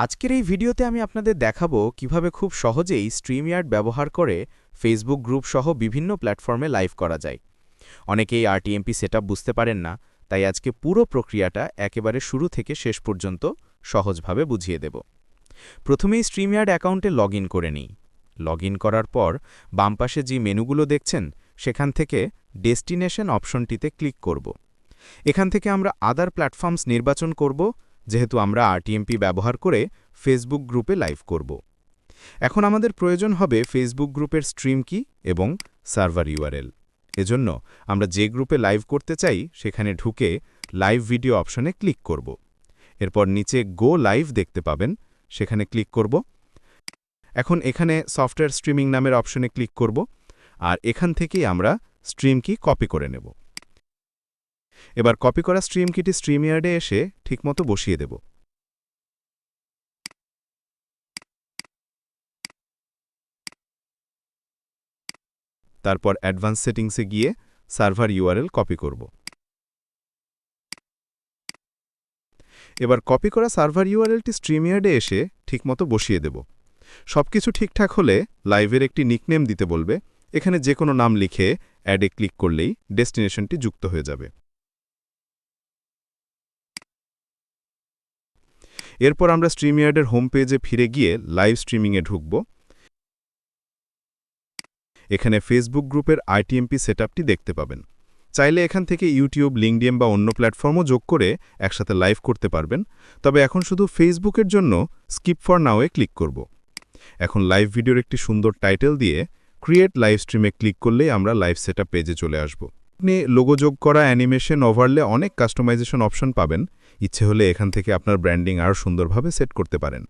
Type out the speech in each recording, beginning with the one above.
আজকের এই ভিডিওতে আমি আপনাদের দেখাবো কিভাবে খুব সহজেই স্ট্রিমইয়ার্ড ব্যবহার করে ফেসবুক গ্রুপ সহ বিভিন্ন প্ল্যাটফর্মে লাইভ করা যায়। অনেকেই আরটিএমপি সেটআপ বুঝতে পারেন না, তাই আজকে পুরো প্রক্রিয়াটা একেবারে শুরু থেকে শেষ পর্যন্ত সহজভাবে বুঝিয়ে দেব। প্রথমেই স্ট্রিমইয়ার্ড অ্যাকাউন্টে লগইন করে নিই। লগইন করার পর বাম পাশে যে মেনুগুলো দেখছেন সেখান থেকে ডেস্টিনেশন অপশনটিতে ক্লিক করব। এখান থেকে আমরা আদার প্ল্যাটফর্মস নির্বাচন করব, যেহেতু আমরা আরটিএমপি ব্যবহার করে ফেসবুক গ্রুপে লাইভ করব। এখন আমাদের প্রয়োজন হবে ফেসবুক গ্রুপের স্ট্রিম কি এবং সার্ভার ইউআরএল। এজন্য আমরা যে গ্রুপে লাইভ করতে চাই সেখানে ঢুকে লাইভ ভিডিও অপশনে ক্লিক করব। এরপর নিচে গো লাইভ দেখতে পাবেন, সেখানে ক্লিক করব। এখন এখানে সফটওয়্যার স্ট্রিমিং নামের অপশনে ক্লিক করব, আর এখান থেকেই আমরা স্ট্রিম কি কপি করে নেব। এবার কপি করা স্ট্রিম কিটি স্ট্রিমইয়ার্ডে এসে ঠিকমতো বসিয়ে দেব। তারপর অ্যাডভান্স সেটিংসে গিয়ে সার্ভার ইউআরএল কপি করব। এবার কপি করা সার্ভার ইউআরএলটি স্ট্রিমইয়ার্ডে এসে ঠিকমতো বসিয়ে দেব। সবকিছু ঠিকঠাক হলে লাইভের একটি নিকনেম দিতে বলবে। এখানে যে কোনো নাম লিখে অ্যাডে ক্লিক করলেই ডেস্টিনেশনটি যুক্ত হয়ে যাবে। এরপর আমরা স্ট্রিমইয়ার্ডের হোম পেজে ফিরে গিয়ে লাইভ স্ট্রিমিংয়ে ঢুকব। এখানে ফেসবুক গ্রুপের আরটিএমপি সেটআপটি দেখতে পাবেন। চাইলে এখান থেকে ইউটিউব, লিঙ্কডইন বা অন্য প্ল্যাটফর্মও যোগ করে একসাথে লাইভ করতে পারবেন। তবে এখন শুধু ফেসবুকের জন্য স্কিপ ফর নাও-এ ক্লিক করব। এখন লাইভ ভিডিওর একটি সুন্দর টাইটেল দিয়ে ক্রিয়েট লাইভ স্ট্রিমে ক্লিক করলেই আমরা লাইভ সেটআপ পেজে চলে আসব। আপনি লোগো যোগ করা, অ্যানিমেশন, ওভারলে অনেক কাস্টমাইজেশন অপশন পাবেন। ইচ্ছে হলে এখান থেকে আপনার ব্র্যান্ডিং আরও সুন্দরভাবে সেট করতে পারেন।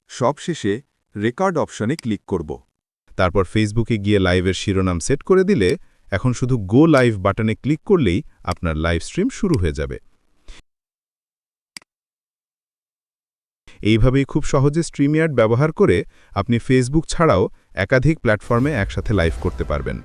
সবশেষে রেকর্ড অপশনে ক্লিক করব। তারপর ফেসবুকে গিয়ে লাইভের শিরোনাম সেট করে দিলে এখন শুধু গো লাইভ বাটনে ক্লিক করলেই আপনার লাইভ স্ট্রিম শুরু হয়ে যাবে। এইভাবেই খুব সহজে স্ট্রিমইয়ার্ড ব্যবহার করে আপনি ফেসবুক ছাড়াও একাধিক প্ল্যাটফর্মে একসাথে লাইভ করতে পারবেন।